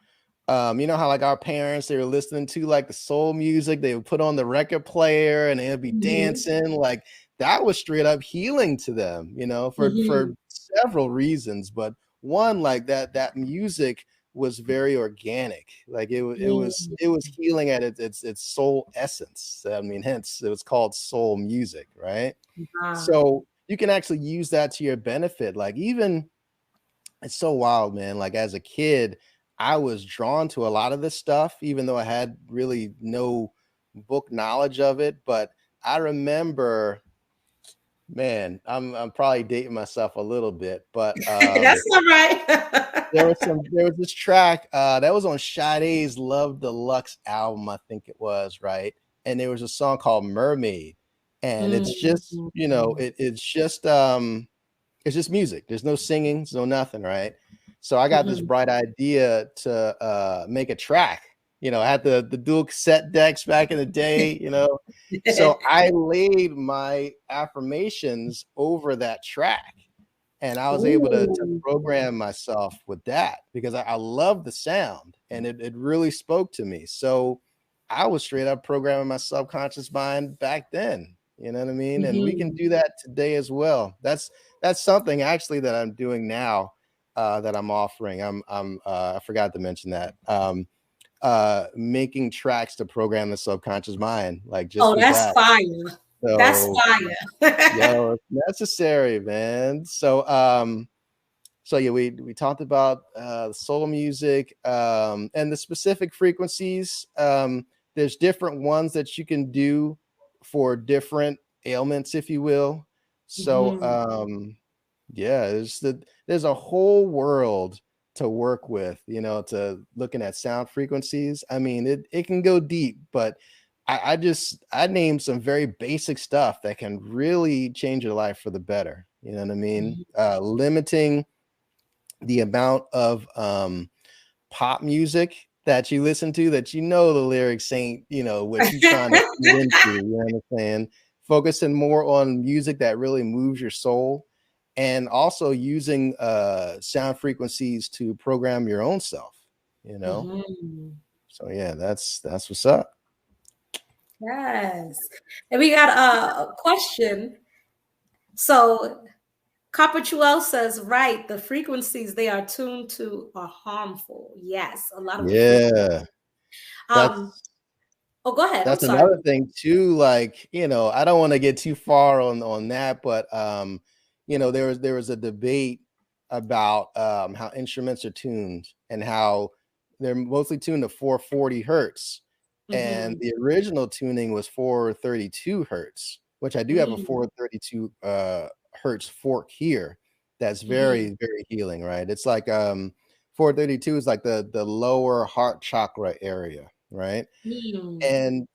you know how like our parents, they were listening to like the soul music, they would put on the record player and they'd be Mhm. dancing, like that was straight up healing to them, for Mhm. several reasons. But one, like that music was very organic, like Mm. it was healing at its soul essence. I mean, hence it was called soul music, right? Wow. So you can actually use that to your benefit. Like even it's so wild, man. Like as a kid, I was drawn to a lot of this stuff, even though I had really no book knowledge of it. But I remember, man, I'm probably dating myself a little bit, but That's all right. there was this track that was on Sade's Love Deluxe album, I think it was, right? And there was a song called Mermaid. And it's just, Mhm. it's just music. There's no singing, there's no nothing, right? So I got this Mhm. bright idea to make a track, I had the dual cassette decks back in the day, So I laid my affirmations over that track, and I was able to Ooh. program myself with that because I love the sound, and it really spoke to me. So I was straight up programming my subconscious mind back then. You know what I mean? And we can Mhm. do that today as well. That's something actually that I'm doing now, that I'm offering. I forgot to mention that. Making tracks to program the subconscious mind, like just Oh, with that's that. fire. That's So, fire. yo, it's necessary, man. So yeah, we talked about soul music, and the specific frequencies. There's different ones that you can do for different ailments, if you will. So Mhm. yeah, there's a whole world to work with, to looking at sound frequencies. I mean, it can go deep, but I named some very basic stuff that can really change your life for the better. You know what I mean? Mhm. Limiting the amount of pop music that you listen to, that the lyrics ain't, what you trying to feed into, you know what I'm saying? Focusing more on music that really moves your soul, and also using sound frequencies to program your own self, you know? Mhm. So yeah, that's what's up. Yes. And we got a question. So Capachuel says, right, the frequencies they are tuned to are harmful. Yes, a lot of the frequencies. Yeah, Um, that's oh, go ahead. I'm That's sorry. another thing too, like, I don't want to get too far on that, but there was a debate about how instruments are tuned, and how they're mostly tuned to 440 hertz. And Mm-hmm. the original tuning was 432 hertz, which I do have a Mm-hmm. 432 hertz fork here. That's Mm-hmm. very, very healing, right? It's like 432 is like the lower heart chakra area, right? Mm. And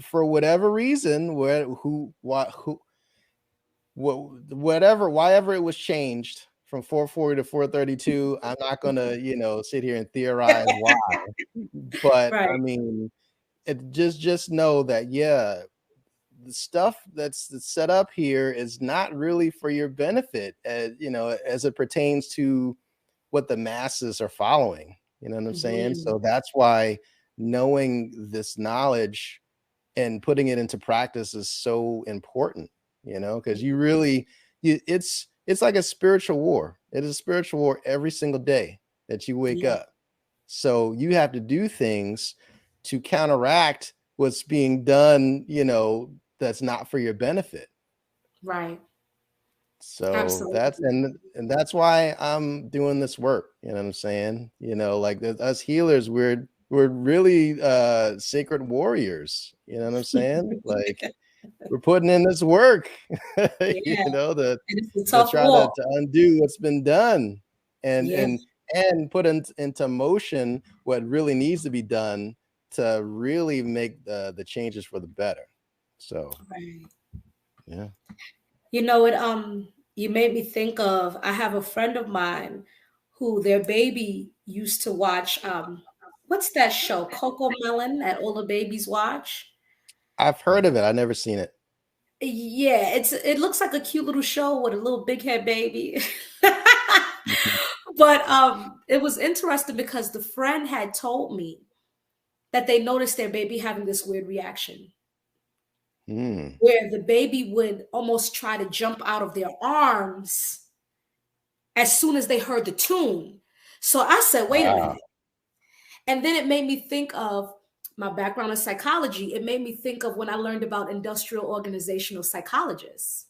for whatever reason, where who what who whatever why ever it was changed from 440 to 432, I'm not gonna sit here and theorize why. But I Right. mean, it just know that, yeah, the stuff that's set up here is not really for your benefit, as it pertains to what the masses are following. You know what I'm saying? Mm-hmm. So that's why knowing this knowledge and putting it into practice is so important, because it's like a spiritual war. It is a spiritual war every single day that you wake Yeah. up. So you have to do things to counteract what's being done, that's not for your benefit. Right. So that's Absolutely. and that's why I'm doing this work. You know what I'm saying? Like us healers, we're really sacred warriors. You know what I'm saying? Like, we're putting in this work, Yeah. to And it's a to tough try to, walk. to undo what's been done, and Yeah. and and put into motion what really needs to be done to really make the changes for the better. So Right. yeah. You know what? You made me think of, I have a friend of mine who their baby used to watch what's that show? Coco Melon that all the babies watch. I've heard of it. I've never seen it. Yeah, it looks like a cute little show with a little big head baby. Mhm. But it was interesting because the friend had told me that they noticed their baby having this weird reaction Mm. where the baby would almost try to jump out of their arms as soon as they heard the tune. So I said, wait a Wow. minute. And then it made me think of my background in psychology. It made me think of when I learned about industrial organizational psychologists.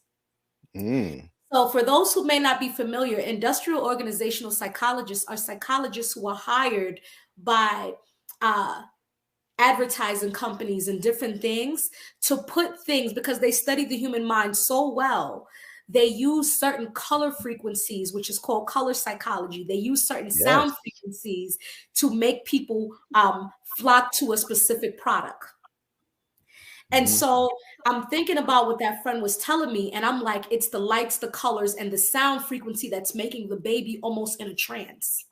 Mm. So, for those who may not be familiar, industrial organizational psychologists are psychologists who are hired by uh, advertising companies and different things to put things, because they study the human mind so well. They use certain color frequencies, which is called color psychology. They use certain sound Yes. frequencies to make people flock to a specific product. And Mhm. so I'm thinking about what that friend was telling me, and I'm like, it's the lights, the colors, and the sound frequency that's making the baby almost in a trance.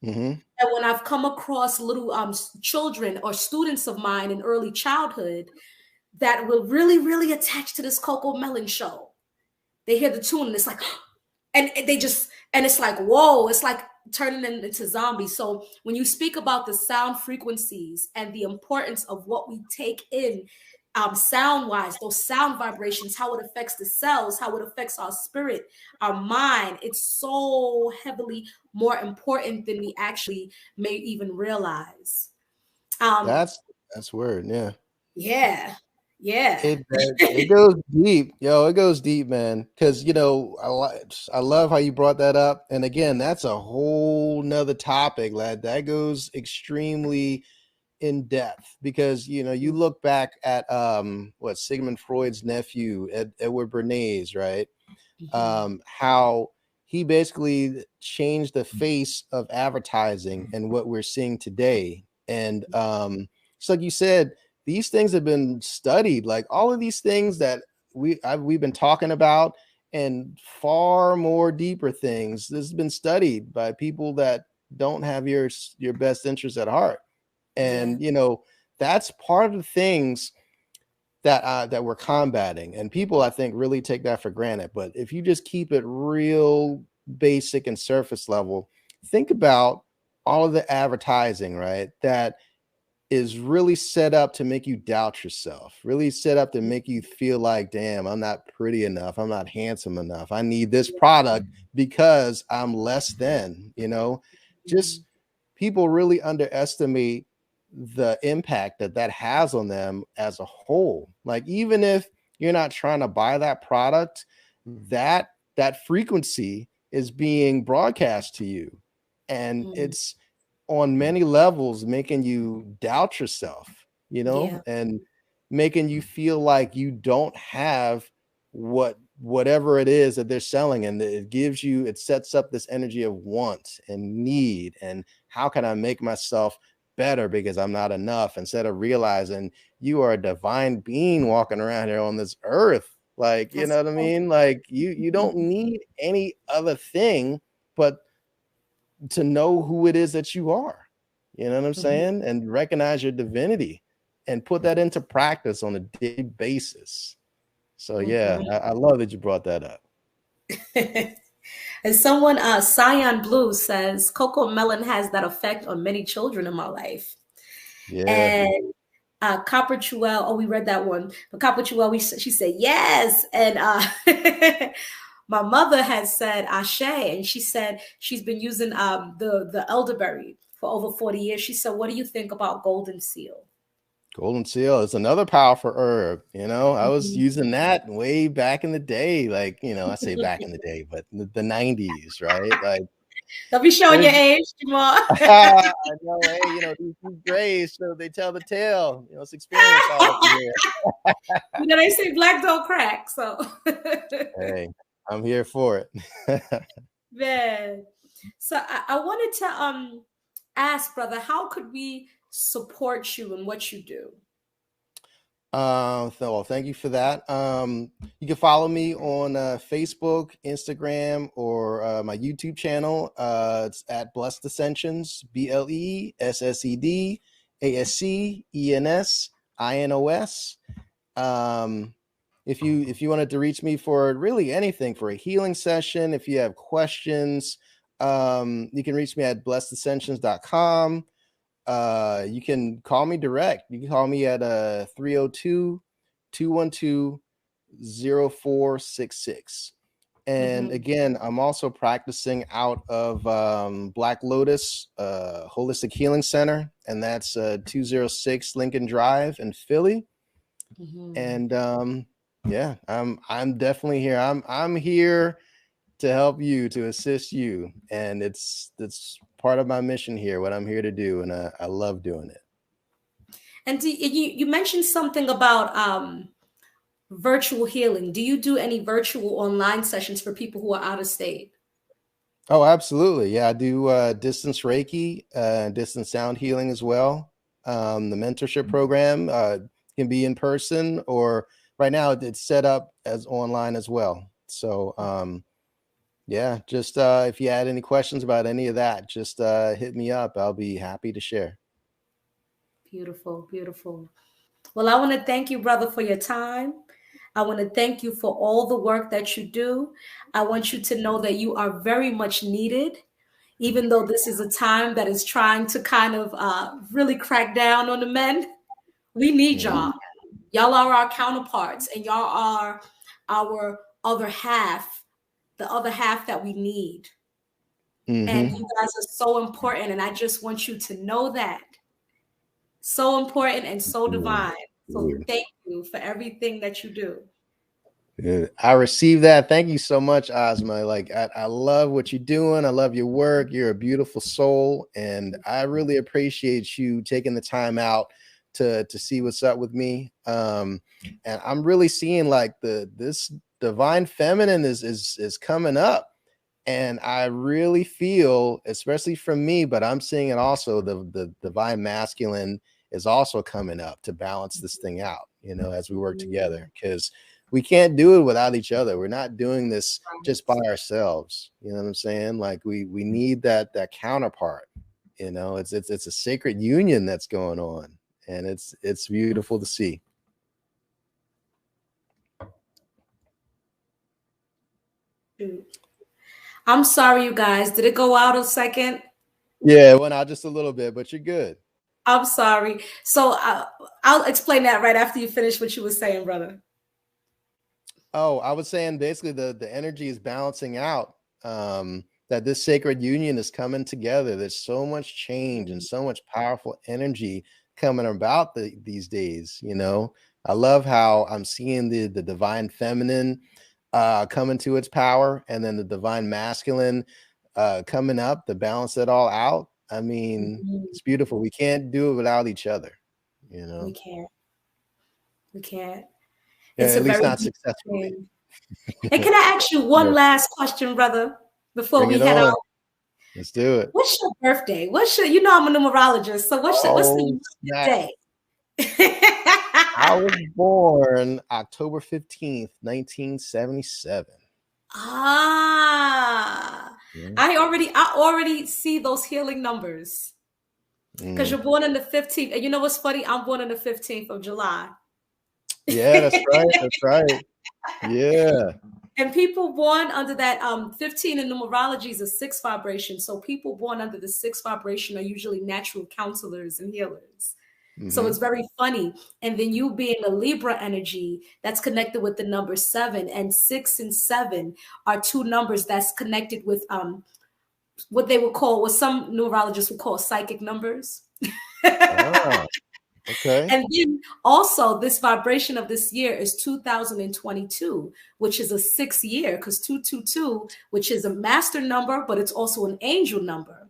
Mm-hmm. And when I've come across little children or students of mine in early childhood that were really, really attached to this Coco Melon show, they hear the tune and it's like, and they just, and it's like, whoa, it's like turning them into zombies. So when you speak about the sound frequencies and the importance of what we take in, sound wise, those sound vibrations, how it affects the cells, how it affects our spirit, our mind, it's so heavily more important than we actually may even realize. um That's word. Yeah. yeah, yeah. It goes deep, yo. It goes deep, man. Because I love how you brought that up. And again, that's a whole nother topic, lad. That goes extremely in depth because you look back at what Sigmund Freud's nephew, Edward Bernays, right? Mhm. How he basically changed the face of advertising and what we're seeing today. And it's like you said, these things have been studied, like all of these things that we've been talking about, and far more deeper things. This has been studied by people that don't have your best interest at heart. Yeah, And that's part of the things that we're combating, and people I think really take that for granted. But if you just keep it real basic and surface level, think about all of the advertising, right, that is really set up to make you doubt yourself, really set up to make you feel like, damn, I'm not pretty enough, I'm not handsome enough, I need this product because I'm less than, just people really underestimate the impact that has on them as a whole. Like, even if you're not trying to buy that product, that frequency is being broadcast to you, and mm, it's on many levels making you doubt yourself, yeah, and making you feel like you don't have whatever it is that they're selling. And it sets up this energy of want and need, and how can I make myself better because I'm not enough, instead of realizing you are a divine being walking around here on this earth. Like, you that's know what I right. mean? Like, you don't Mhm. need any other thing but to know who it is that you are. You know what I'm Mhm. saying? And recognize your divinity and put that into practice on a daily basis. So yeah, Mhm. I love that you brought that up. And someone, Cyan Blue says, Coco Melon has that effect on many children in my life. Yeah. And Copper Chuel, oh, we read that one. But Copper Chuel, she said yes. And my mother had said Ashe, and she said she's been using the elderberry for over 40 years. She said, what do you think about golden seal? Golden seal is another powerful herb. I was Mhm. using that way back in the day. Like, I say back in the day, but the 90s, right? Like, Don't be showing your there's age, Jamar. I know, hey, these grays, so they tell the tale. It's experience all up in here. They say black don't crack. So, Hey, I'm here for it. man. So I wanted to ask, brother, how could we support you in what you do? Well, thank you for that. You can follow me on Facebook, Instagram, or my YouTube channel. It's at Blessed Ascensions, BLESSEDASCENSINOS. If you wanted to reach me for really anything, for a healing session, if you have questions, you can reach me at blessedascensions.com. You can call me direct. You can call me at 302-212-0466. And Mhm. again, I'm also practicing out of Black Lotus Holistic Healing Center, and that's 206 Lincoln Drive in Philly. Mhm. And yeah, I'm definitely here. I'm here to help you, to assist you, and it's part of my mission here, what I'm here to do, and I love doing it. And you mentioned something about virtual healing. Do you do any virtual online sessions for people who are out of state? Oh, absolutely. Yeah, I do distance Reiki, distance sound healing as well. The mentorship program can be in person, or right now it's set up as online as well. So Yeah, just if you had any questions about any of that, just hit me up. I'll be happy to share. Beautiful, beautiful. Well, I want to thank you, brother, for your time. I want to thank you for all the work that you do. I want you to know that you are very much needed, even though this is a time that is trying to kind of really crack down on the men. We need y'all. Y'all are our counterparts, and y'all are our other half, the other half that we need. And you guys are so important, and I just want you to know that. So important and so divine. So thank you for everything that you do. I received that. Thank you so much, Ozma. Like, I love what you're doing. I love your work. You're a beautiful soul, and I really appreciate you taking the time out to see what's up with me. And I'm really seeing like this divine feminine is coming up, and I really feel, especially from me, but I'm seeing it also, the divine masculine is also coming up to balance this thing out, you know, as we work together, because we can't do it without each other. We're not doing this just by ourselves. You know what I'm saying? Like we need that counterpart. You know, it's a sacred union that's going on, and it's beautiful to see. I'm sorry, you guys. Did it go out a second? Yeah, it went out just a little bit, but you're good. I'm sorry. So I'll explain that right after you finish what you were saying, brother. Oh, I was saying basically the energy is balancing out. That this sacred union is coming together. There's so much change and so much powerful energy coming about these days. You know, I love how I'm seeing the divine feminine coming to its power, and then the divine masculine coming up to balance it all out. I mean, it's beautiful. We can't do it without each other. You know, we can't. We can't. yeah, It's at a least very not successfully. And can I ask you one last question, brother, before Bring we it head on. out? Let's do it. What's your birthday? You know I'm a numerologist, so what's the day? I was born October 15th, 1977. Ah, Yeah. I already see those healing numbers because you're born on the 15th. And you know what's funny? I'm born on the 15th of July. Yeah, that's right. That's right. Yeah. And people born under that 15 in numerology is a 6 vibration. So people born under the 6 vibration are usually natural counselors and healers. So it's very funny. And then you being a Libra energy that's connected with the number 7, and 6 and 7 are two numbers that's connected with what they would call, what some neurologists would call psychic numbers. Ah, okay. And then also this vibration of this year is 2022, which is a 6th year, because 222, which is a master number, but it's also an angel number,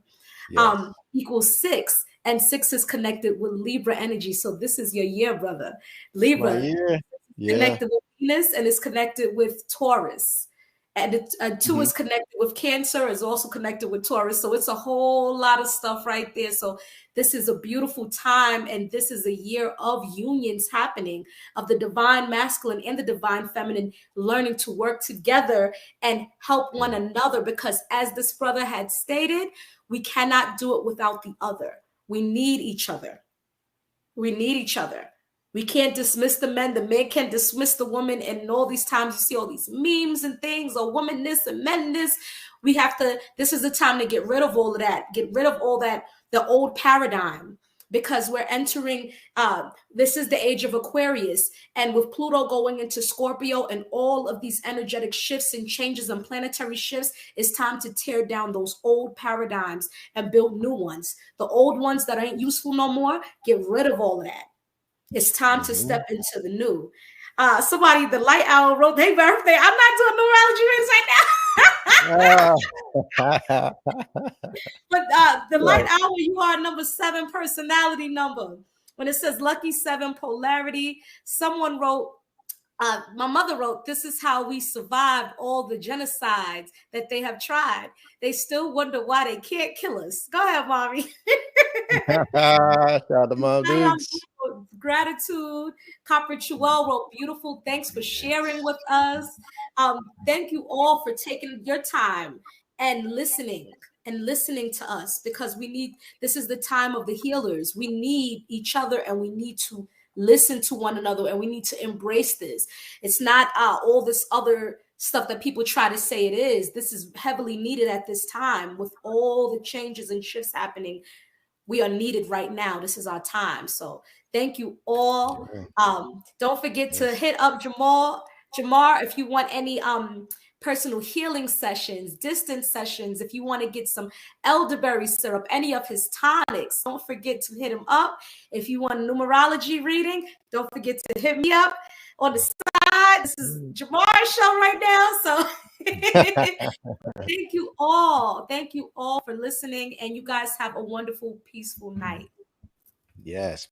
Yes. equals 6. And 6 is connected with Libra energy. So this is your year, brother. Libra. My year. Yeah. Connected with Venus and is connected with Taurus. And 2 is connected with Cancer, is also connected with Taurus. So it's a whole lot of stuff right there. So this is a beautiful time, and this is a year of unions happening, of the divine masculine and the divine feminine learning to work together and help one another. Because as this brother had stated, we cannot do it without the other. We need each other. We need each other. We can't dismiss the men. The men can't dismiss the woman. And all these times you see all these memes and things, or woman this and men this. We have to, this is the time to get rid of all of that. Get rid of all that, the old paradigm, because we're entering, this is the age of Aquarius. And with Pluto going into Scorpio and all of these energetic shifts and changes and planetary shifts, it's time to tear down those old paradigms and build new ones. The old ones that ain't useful no more, get rid of all of that. It's time to step into the new. Somebody, the light owl wrote, "Hey, birthday. I'm not doing numerology readings right now." But the light owl, you are number 7 personality number. When it says lucky 7 polarity, someone wrote, my mother wrote, "This is how we survived all the genocides that they have tried. They still wonder why they can't kill us." Go ahead, mommy. Shout out to Mom Dukes. Gratitude. Copper Chuel wrote beautiful. Thanks for sharing with us. Thank you all for taking your time and listening to us, because we need, this is the time of the healers. We need each other, and we need to listen to one another, and we need to embrace this. It's not all this other stuff that people try to say it is. This is heavily needed at this time with all the changes and shifts happening. We are needed right now. This is our time. So thank you all. Don't forget to hit up Jamar, if you want any personal healing sessions, distance sessions, if you want to get some elderberry syrup, any of his tonics, don't forget to hit him up. If you want numerology reading, don't forget to hit me up on the side. This is Jamar's show right now. So thank you all. Thank you all for listening. And you guys have a wonderful, peaceful night. Yes.